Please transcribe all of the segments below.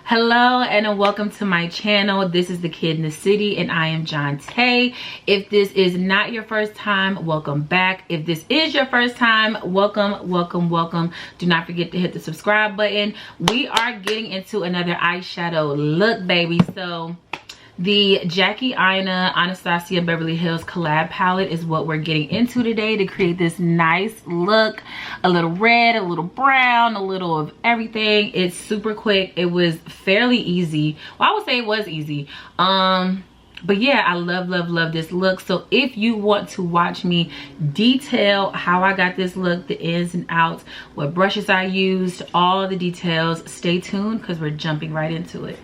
Hello and welcome to my channel. This is the kid in the city and I am Jontee. If this is not your first time, welcome back. If this is your first time, welcome, welcome, welcome. Do not forget to hit the subscribe button. We are getting into another eyeshadow look, baby. So the Jackie Aina Anastasia Beverly Hills collab palette is what we're getting into today to create this nice look. A little red, a little brown, a little of everything. It's super quick. It was fairly easy. Well, I would say it was easy. But yeah, I love this look. So if you want to watch me detail how I got this look, the ins and outs, what brushes I used, all the details, stay tuned because we're jumping right into it.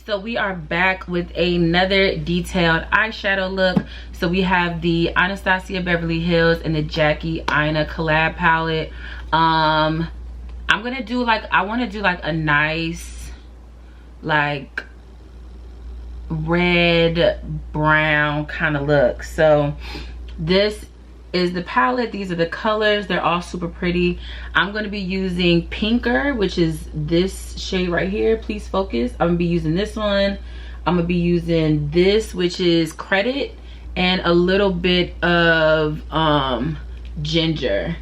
So we are back with another detailed eyeshadow look. So we have the Anastasia Beverly Hills and the Jackie Aina collab palette. I'm gonna do like, I want to do like a nice like red brown kind of look. So this is the palette. These are the colors. They're all super pretty. I'm going to be using Pinker, which is this shade right here. Please focus. I'm going to be using this one. I'm going to be using this, which is Credit, and a little bit of Ginger.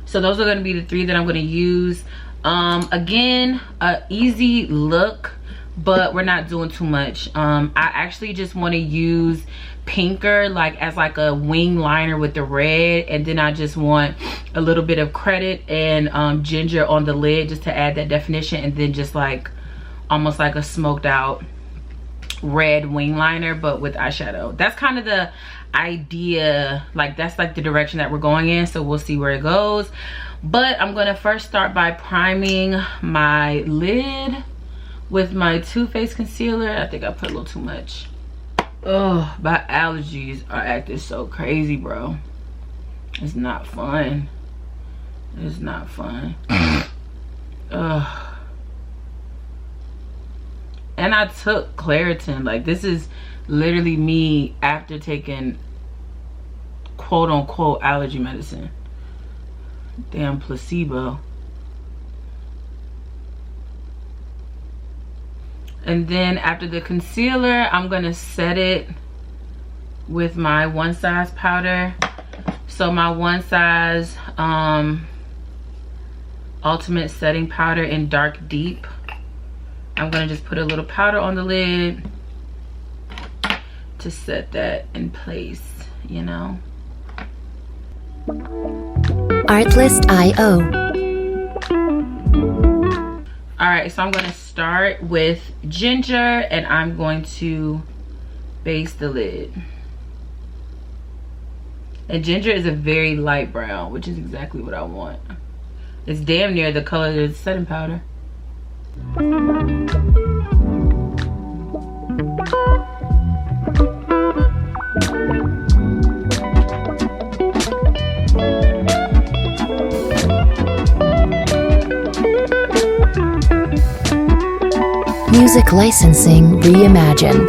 So those are going to be the three that I'm going to use. Again, a easy look, but we're not doing too much. I actually just want to use Pinker like as like a wing liner with the red, and then I just want a little bit of Credit and Ginger on the lid just to add that definition, and then just like almost like a smoked out red wing liner but with eyeshadow. That's kind of the idea, like that's like the direction that we're going in, so we'll see where it goes. But I'm gonna first start by priming my lid with my Too Faced concealer. I think I put a little too much. Oh, my allergies are acting so crazy, bro. It's not fun. It's not fun. Ugh. And I took Claritin. Like, this is literally me after taking quote unquote allergy medicine. Damn placebo. And then after the concealer, I'm gonna set it with my One Size powder. So my One Size ultimate setting powder in dark deep. I'm gonna just put a little powder on the lid to set that in place, you know. Artlist.io. All right, so I'm gonna start with Ginger and I'm going to base the lid. And Ginger is a very light brown, which is exactly what I want. It's damn near the color of the setting powder. Music licensing reimagined.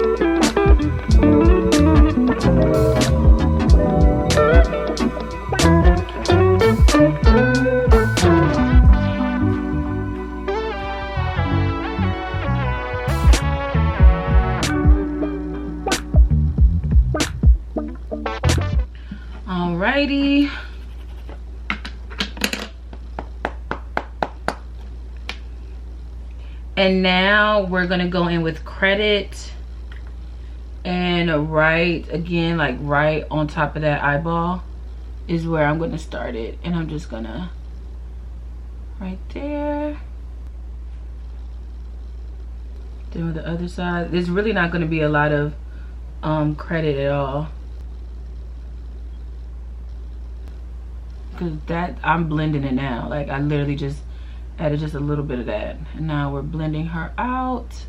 Alrighty. And now we're gonna go in with Credit, and right again, like right on top of that eyeball is where I'm gonna start it. And I'm just gonna right there. Then with the other side, there's really not gonna be a lot of Credit at all, because that I'm blending it now. Like I literally just added just a little bit of that, and now we're blending her out.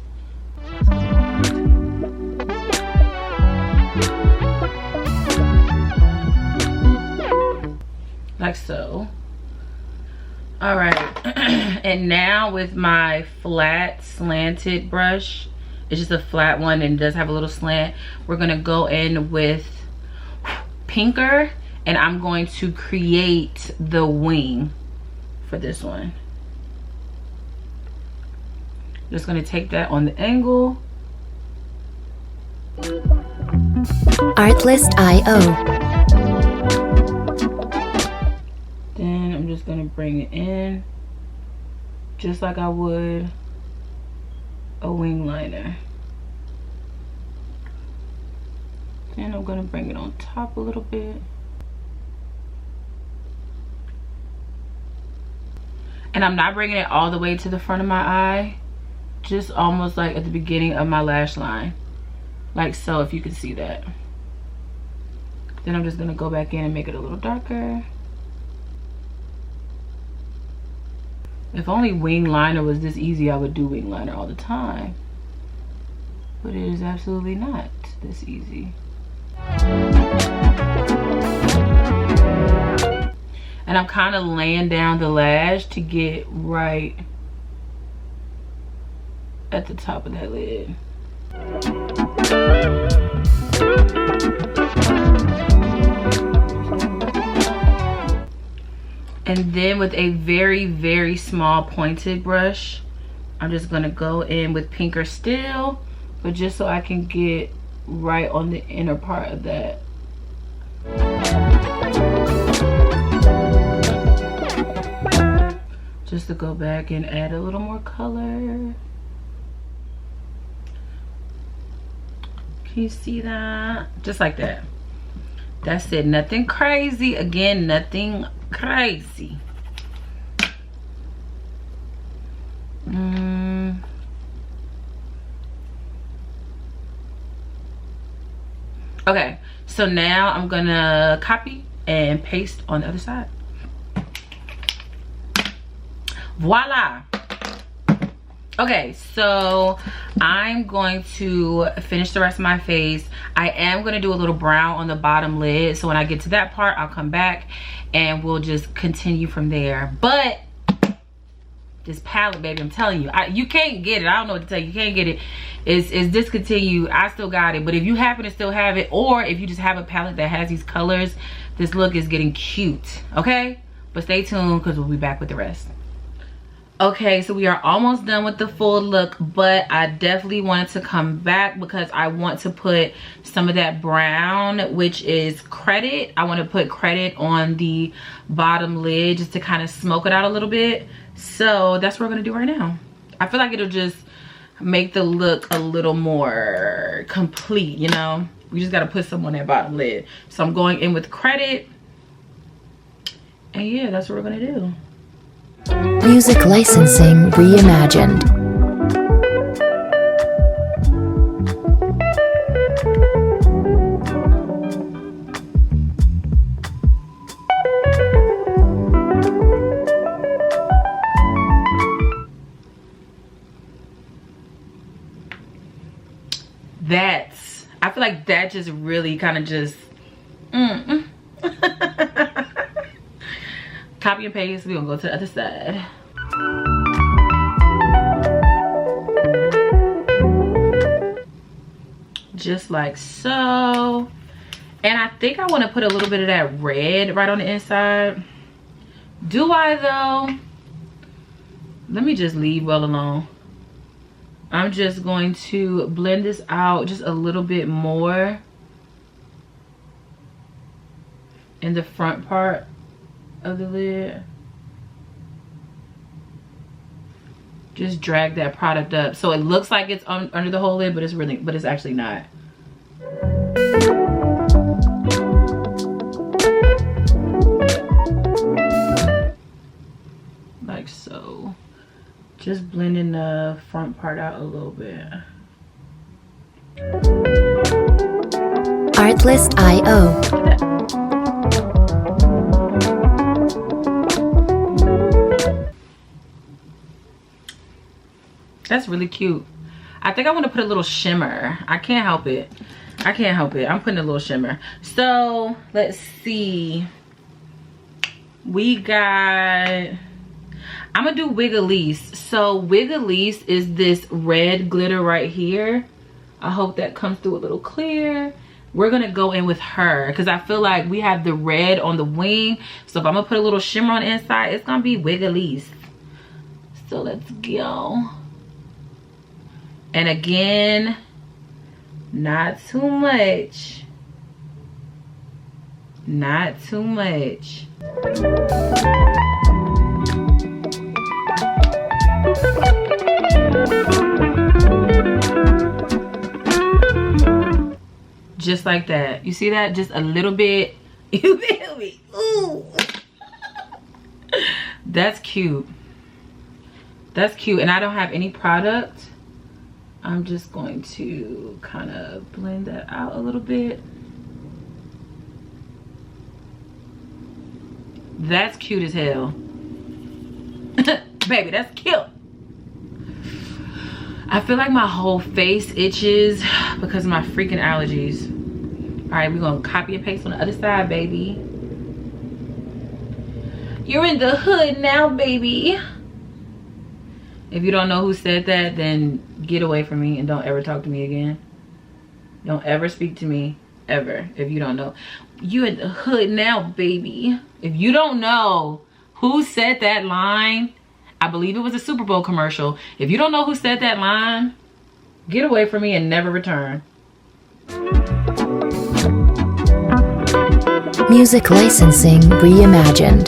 Like so. All right. And now with my flat slanted brush, it's just a flat one and it does have a little slant, we're gonna go in with Pinker and I'm going to create the wing for this one. Just gonna take that on the angle. Artlist.io. Then I'm just gonna bring it in just like I would a wing liner. And I'm gonna bring it on top a little bit. And I'm not bringing it all the way to the front of my eye, just almost like at the beginning of my lash line, like so, if you can see that. Then I'm just gonna go back in and make it a little darker. If only wing liner was this easy, I would do wing liner all the time. But it is absolutely not this easy. And I'm kind of laying down the lash to get right at the top of that lid. And then with a very, very small pointed brush, I'm just gonna go in with pinker still, but just so I can get right on the inner part of that. Just to go back and add a little more color. Can you see that? Just like that. That's it. Nothing crazy. Again, nothing crazy. Okay, so now I'm gonna copy and paste on the other side. Voila. Okay, so I'm going to finish the rest of my face. I am going to do a little brown on the bottom lid, so when I get to that part, I'll come back and we'll just continue from there. But this palette, baby, I'm telling you, you can't get it. I don't know what to tell you. You can't get it. It's discontinued. I still got it, but if you happen to still have it, or if you just have a palette that has these colors, this look is getting cute. Okay, but stay tuned because we'll be back with the rest. Okay, so we are almost done with the full look, but I definitely wanted to come back because I want to put some of that brown, which is credit. I want to put credit on the bottom lid just to kind of smoke it out a little bit. So that's what we're gonna do right now. I feel like it'll just make the look a little more complete, you know? We just gotta put some on that bottom lid. So I'm going in with credit. And yeah, that's what we're gonna do. Music licensing reimagined. I feel like that just really kind of just copy and paste. We're gonna go to the other side. Just like so. And I think I want to put a little bit of that red right on the inside. Do I though? Let me just leave well alone. I'm just going to blend this out just a little bit more in the front part of the lid. Just drag that product up so it looks like it's under the whole lid, but it's actually not. Like so. Just blending the front part out a little bit. Artlist.io. That's really cute. I think I want to put a little shimmer. I can't help it. I can't help it. I'm putting a little shimmer. So let's see. We got... I'm gonna do Wiggalese. So Wiggalese is this red glitter right here. I hope that comes through a little clear. we're gonna go in with her because I feel like we have the red on the wing. So if I'm gonna put a little shimmer on the inside, it's gonna be wiggly. So let's go. And again, not too much. Not too much. Just like that. You see that? Just a little bit. You feel me? Ooh. That's cute. That's cute. And I don't have any product. I'm just going to kind of blend that out a little bit. That's cute as hell. Baby, that's cute. I feel like my whole face itches because of my freaking allergies. All right, we're gonna copy and paste on the other side, baby. You're in the hood now, baby. If you don't know who said that, then get away from me and don't ever talk to me again. Don't ever speak to me, ever, if you don't know. You in the hood now, baby. If you don't know who said that line, I believe it was a Super Bowl commercial. If you don't know who said that line, get away from me and never return. Music licensing reimagined.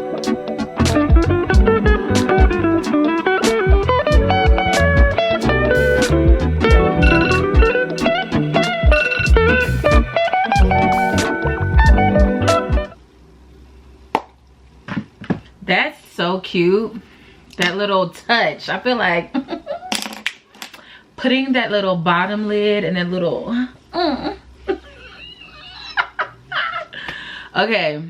That's so cute. That little touch. I feel like putting that little bottom lid and that little okay.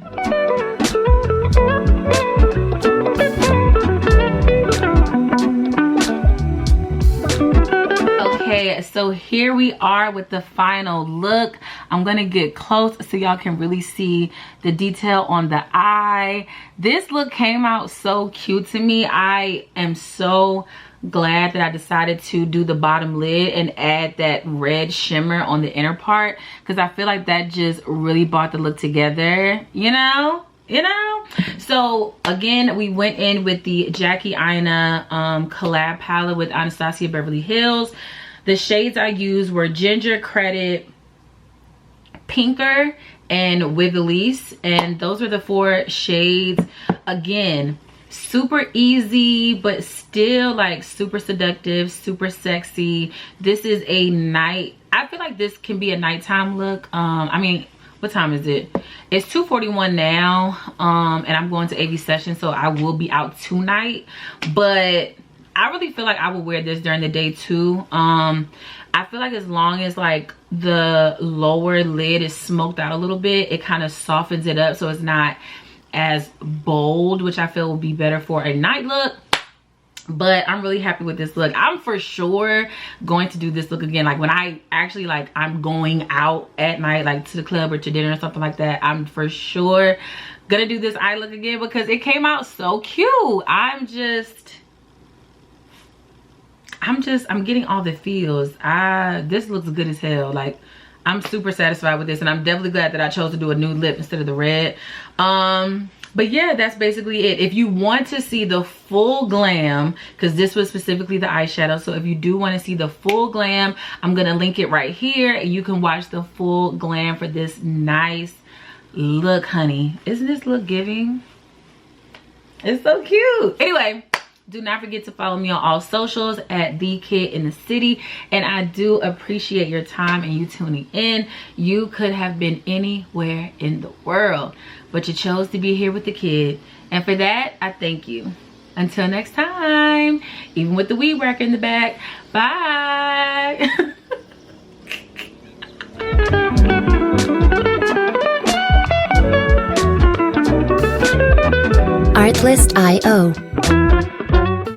Okay, so here we are with the final look. I'm gonna get close so y'all can really see the detail on the eye. This look came out so cute to me. I am so glad that I decided to do the bottom lid and add that red shimmer on the inner part because I feel like that just really brought the look together, you know? So again, we went in with the Jackie Aina collab palette with Anastasia Beverly Hills. The shades I used were Ginger, Credit, Pinker, and Wigglies, and those were the 4 shades. Again, super easy but still like super seductive, super sexy. This is a night, I feel like this can be a nighttime look. I mean, what time is it? It's 2:41 now, and I'm going to AV session, so I will be out tonight, but I really feel like I will wear this during the day too. I feel like as long as like the lower lid is smoked out a little bit, it kind of softens it up so it's not as bold, which I feel will be better for a night look. But I'm really happy with this look. I'm for sure going to do this look again. Like when I actually like I'm going out at night, like to the club or to dinner or something like that, I'm for sure gonna do this eye look again because it came out so cute. I'm getting all the feels. This looks good as hell. Like I'm super satisfied with this, and I'm definitely glad that I chose to do a nude lip instead of the red. But yeah, that's basically it. If you want to see the full glam, because this was specifically the eyeshadow, so if you do want to see the full glam, I'm gonna link it right here and you can watch the full glam for this nice look, honey. Isn't this look giving? It's so cute. Anyway, do not forget to follow me on all socials at The Kid in the City. And I do appreciate your time and you tuning in. You could have been anywhere in the world, but you chose to be here with the kid. And for that, I thank you. Until next time, even with the weed whacker in the back, bye. Artlist.io